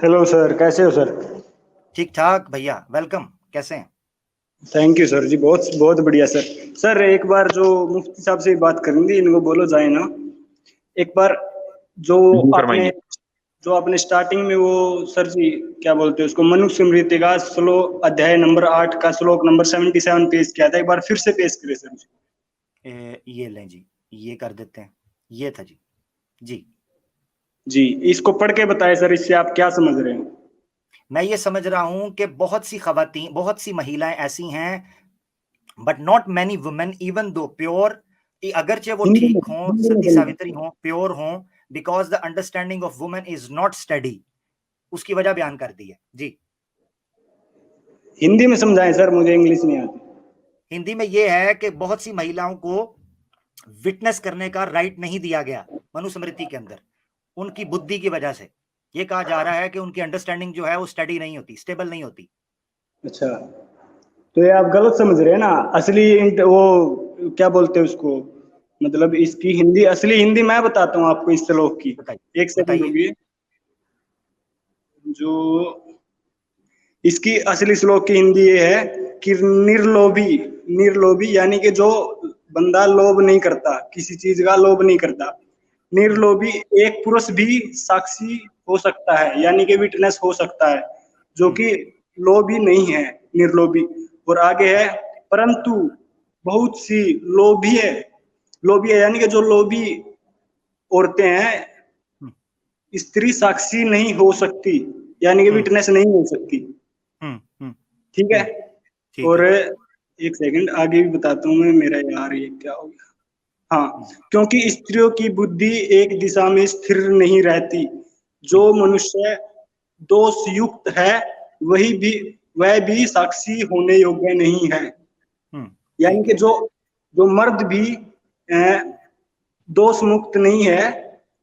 Hello sir, कैसे हो sir? ठीक ठाक भैया, वेलकम। कैसे हैं? थैंक यू सर जी, बहुत बहुत बढ़िया सर। सर एक बार जो मुफ्ती साहब से बात करनी थी, इनको बोलो जाए ना एक बार। जो जी आपने फरमाइए। जो आपने स्टार्टिंग में वो सर जी क्या बोलते हैं उसको, मनुष्य स्मृति का श्लोक अध्याय नंबर 8 का श्लोक नंबर 77 पेश किया था, एक बार फिर से पेश करें सर जी। ये लें जी, ये कर देते हैं। ये था जी। जी, जी, इसको पढ़ के बताएं सर, इससे आप क्या समझ रहे हैं? मैं ये समझ रहा हूं कि बहुत सी खवातीन, बहुत सी महिलाएं ऐसी हैं, but not many women even though pure, अगरचे वो हिंदी में ठीक हों, हिंदी में सती बोलिए। सावित्री हों, प्योर हों, because the understanding of women is not study. उसकी वजह बयान कर दी है जी। हिंदी में समझाएं सर, मुझे इंग्लिश नहीं आती। हिंदी में ये है कि बहुत सी महिलाओं को विटनेस करने का राइट नहीं दिया गया मनुस्मृति के अंदर, उनकी बुद्धि की वजह से। ये कहा जा रहा है कि उनकी अंडरस्टैंडिंग जो है वो स्टडी नहीं होती, स्टेबल नहीं होती। अच्छा, तो ये आप गलत समझ रहे हैं ना। वो क्या बोलते हैं उसको, मतलब इसकी हिंदी, असली हिंदी मैं बताता हूँ आपको इस श्लोक की। बताइए एक सेकंड बताइए। रुकिए। जो इसकी असली श्लोक की हिंदी ये है कि निर्लोभी, निर्लोभी यानी कि जो बंदा लोभ नहीं करता, किसी चीज का लोभ नहीं करता। निर्लोभी एक पुरुष भी साक्षी हो सकता है, यानी कि विटनेस हो सकता है, जो कि लोभी नहीं है, निर्लोभी। और आगे है, परंतु बहुत सी लोभी है, लोभी है यानी कि जो लोभी औरतें हैं, हम्म, स्त्री साक्षी नहीं हो सकती, यानी कि हम्म, विटनेस नहीं हो सकती। हम्म, हम्म, ठीक है। ठीक और है। एक सेकंड आगे भी बताता हूँ मैं, मेरा यार ये क्या हो गया। हाँ, क्योंकि स्त्रियों की बुद्धि एक दिशा में स्थिर नहीं रहती। जो मनुष्य दोष युक्त है, वही भी वह भी साक्षी होने योग्य नहीं है। यानी ठीक कि है। जो जो मर्द भी दोष मुक्त नहीं है,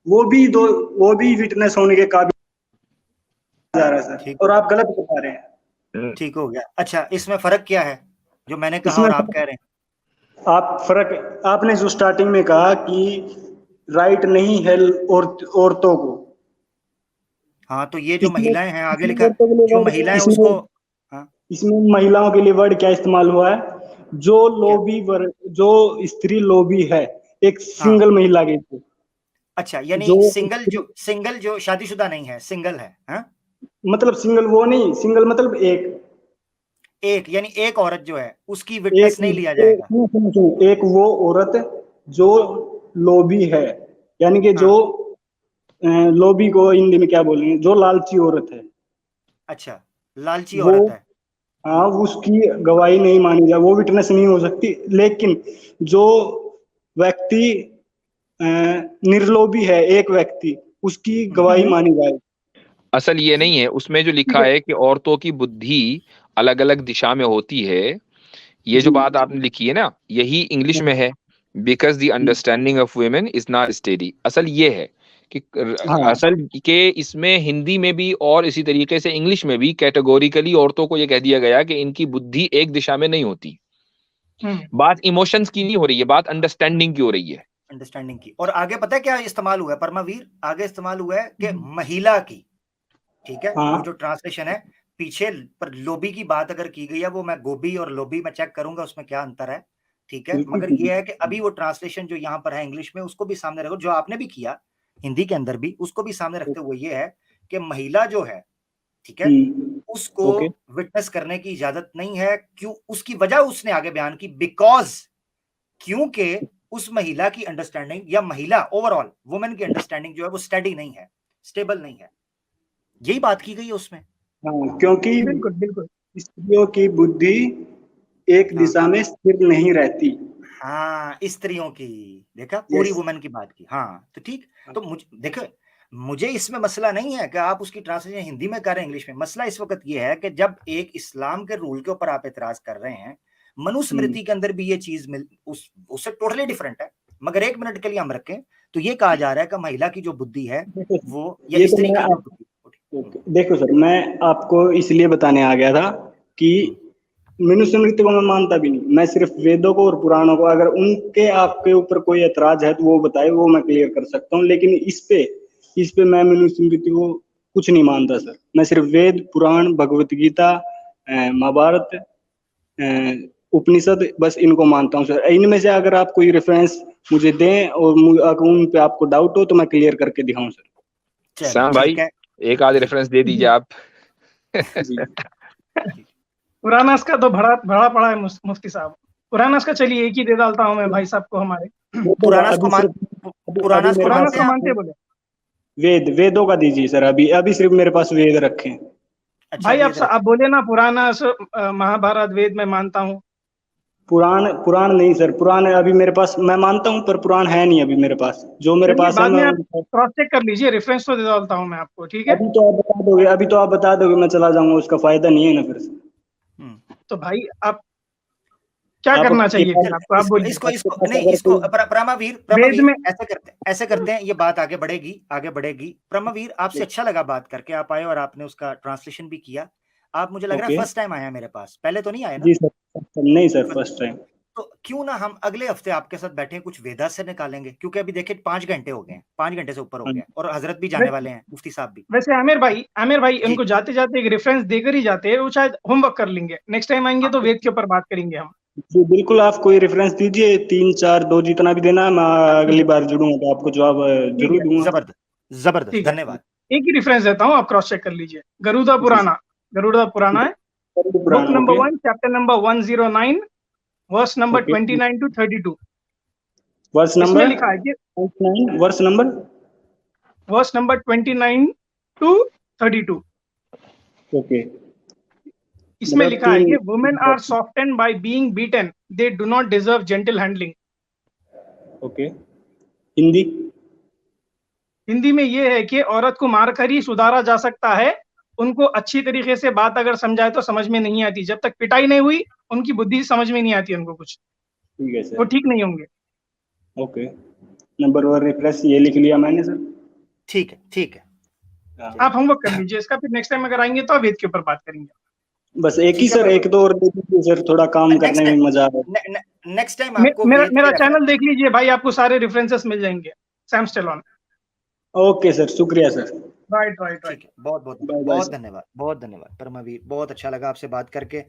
वो भी वो भी विटनेस होने के काबिल जा रहा है सर, ठीक और हो आप गलत बता रहे हैं। ठीक हो गया। अच्छा, इसमें फर्क क्या है जो मैंने कहा इसमें और आप कह रहे हैं? आपने जो स्टार्टिंग में कहा कि राइट नहीं है औरतों को, हाँ, तो ये जो इसमें महिलाएं हैं, आगे इसमें लिखा है, औरतों के लिए जो वर्ड महिलाएं इसमें उसको। हाँ, इसमें महिलाओं के लिए वर्ड क्या इस्तेमाल हुआ है? जो क्या? लोभी वर्ग, जो स्त्री लोभी है, एक हाँ, सिंगल महिला के लिए। अच्छा, यानी जो स्त्री, सिंगल जो शादीशुदा नहीं है, सिंगल है। हाँ, मतलब सिंगल वो नहीं, सिंगल मतलब एक, एक यानी एक औरत जो है उसकी एक विटनेस नहीं लिया जाएगा। एक वो औरत जो लोभी है, यानी कि जो हाँ, लोभी को हिंदी में क्या बोलेंगे, जो लालची औरत है, अच्छा, लालची वो, औरत है। हाँ, उसकी गवाही नहीं मानी जाए, वो विटनेस नहीं हो सकती। लेकिन जो व्यक्ति निर्लोभी है, एक व्यक्ति, उसकी गवाही मानी जाए। असल ये नहीं है, उसमें जो लिखा है कि औरतों की बुद्धि अलग अलग दिशा में होती है, ये जो जी बात आपने लिखी है ना, यही इंग्लिश में है। Because the understanding of women is not steady. असल ये है कि हाँ, असल के इसमें हिंदी में भी और इसी तरीके से इंग्लिश में भी कैटेगोरिकली औरतों को ये कह दिया गया कि इनकी बुद्धि एक दिशा में नहीं होती। बात इमोशंस की नहीं हो रही है, बात अंडरस्टैंडिंग की हो रही है। अंडरस्टैंडिंग की। और आगे पता है क्या इस्तेमाल हुआ है परमावीर? आगे इस्तेमाल हुआ है कि महिला की। ठीक है, हाँ, वो जो ट्रांसलेशन है पीछे पर लोबी की बात अगर की गई है, वो मैं गोभी और लोबी में चेक करूंगा उसमें क्या अंतर है। ठीक है, बिल्कुल मगर ठीक ये है। है कि अभी वो ट्रांसलेशन जो यहाँ पर है इंग्लिश में, उसको भी सामने रखो, जो आपने भी किया हिंदी के अंदर भी, उसको भी सामने रखते हुए ये है कि महिला जो है, ठीक है, उसको ओके। विटनेस करने की इजाजत नहीं है। क्यों? उसकी वजह उसने आगे बयान की, बिकॉज, क्योंकि उस महिला की अंडरस्टैंडिंग या महिला ओवरऑल वुमेन की अंडरस्टैंडिंग जो है वो स्टडी नहीं है, स्टेबल नहीं है। यही बात की गई है उसमें। हाँ, क्योंकि बिल्कुल बिल्कुल। स्त्रियों की बुद्धि एक हाँ दिशा में स्थिर नहीं रहती। हाँ, स्त्रियों की, देखा, पूरी यस। वुमेन की बात की। हाँ, तो ठीक। तो मुझे देखो, मुझे इसमें मसला नहीं है कि आप उसकी ट्रांसलेशन हिंदी में कर रहे हैं, इंग्लिश में। मसला इस वक्त ये है कि जब एक इस्लाम के रूल के ऊपर आप एतराज कर रहे हैं, मनुस्मृति के अंदर भी ये चीज उससे टोटली डिफरेंट है। मगर एक मिनट के लिए हम रखें, तो ये कहा जा रहा है कि महिला की जो बुद्धि है देखो, वो, या ये तो स्त्री मैं की जो आप, बुद्धि। देखो सर, मैं आपको इसलिए बताने आ गया था कि हम्म, मनुस्मृति को मैं मानता भी नहीं, मैं सिर्फ वेदों को और पुराणों को, अगर उनके आपके ऊपर कोई ऐतराज है तो वो बताए, वो मैं क्लियर कर सकता हूँ। लेकिन इस पे मैं मनुस्मृति को कुछ नहीं मानता सर। मैं सिर्फ वेद, पुराण, भगवत गीता, महाभारत, उपनिषद, बस इनको मानता हूँ सर। इनमें से अगर आप कोई रेफरेंस मुझे दें और अगर उन पे आपको डाउट हो तो मैं क्लियर करके दिखाऊं सर। श्याम भाई एक आध रेफरेंस दे दीजिए आप। पुरानास का तो भरा पड़ा है मुफ्ती साहब। पुरानास का चलिए एक ही दे डालता हूँ मैं भाई साहब को हमारे। पुरानास को मानते बोले वेदों का दीजिए सर। अभी सिर्फ मेरे पास वेद रखे हैं। अच्छा, भाई आप बोले ना पुरानास, महाभारत, वेद मैं मानता हूँ। पुराण नहीं सर, पुराण अभी मेरे पास, मैं मानता हूँ पर पुराण है नहीं अभी मेरे पास। जो मेरे पास है मैं क्रॉस चेक कर लीजिए, रेफरेंस तो दे डालता हूँ मैं आपको, ठीक है? अभी तो आप बता दोगे मैं चला जाऊंगा, उसका फायदा नहीं है ना फिर से। तो भाई आप क्या करना चाहिए आपको? आप बोलिए। इसको प्रमावीर ऐसे करते हैं, ये बात आगे बढ़ेगी। प्रमावीर, आपसे अच्छा लगा बात करके, आप आए और आपने उसका ट्रांसलेशन भी किया। आप, मुझे लग रहा है फर्स्ट टाइम आया मेरे पास, पहले तो नहीं आया ना? जी सर, नहीं सर, फर्स्ट टाइम। तो क्यों ना हम अगले हफ्ते आपके साथ बैठे कुछ वेदा से निकालेंगे, क्योंकि अभी देखिए 5 घंटे हो गए हैं, 5 घंटे से ऊपर हो गया, और हजरत भी जाने वाले हैं, मुफ्ती साहब भी। वैसे आमिर भाई उनको जाते जाते एक रेफरेंस देकर ही जाते हैं, वो शायद होमवर्क कर लेंगे। नेक्स्ट टाइम आएंगे तो वेद के ऊपर बात करेंगे हम। जी बिल्कुल, आप कोई रेफरेंस दीजिए, 3, 4, 2 जितना भी देना है, मैं अगली बार जुड़ूंगा तो आपको जवाब जरूर दूंगा। जबरदस्त, धन्यवाद। एक ही रेफरेंस देता हूँ, आप क्रॉस चेक कर लीजिए। गरुड़ा पुराना है, book number 1, chapter number 109, verse number 29 to 32। Verse number लिखा है कि वर्स नंबर 29 to 32। ओके। इसमें लिखा है कि women are softened by being beaten, they do not deserve gentle handling. Okay. Hindi में ये है कि औरत को मारकर ही सुधारा जा सकता है। उनको अच्छी तरीके से बात अगर समझाए तो समझ में नहीं आती। जब तक पिटाई नहीं हुई उनकी बुद्धि समझ में नहीं आती उनको कुछ। ठीक है सर, वो ठीक नहीं होंगे। ओके, नंबर 1 रेफरेंस ये लिख लिया मैंने सर। ठीक है। आप होमवर्क कर लीजिए इसका, फिर नेक्स्ट टाइम अगर आएंगे तो वेद के ऊपर बात करेंगे। बस एक ही सर, एक दो और दे दीजिए सर, थोड़ा काम करने में मजा आ रहा है। नेक्स्ट टाइम आपको मेरा चैनल देख लीजिए भाई, आपको सारे रेफरेंसेस मिल जाएंगे। Sam Stallone. ओके सर, शुक्रिया सर। राइट। बहुत धन्यवाद परमावीर, बहुत अच्छा लगा आपसे बात करके।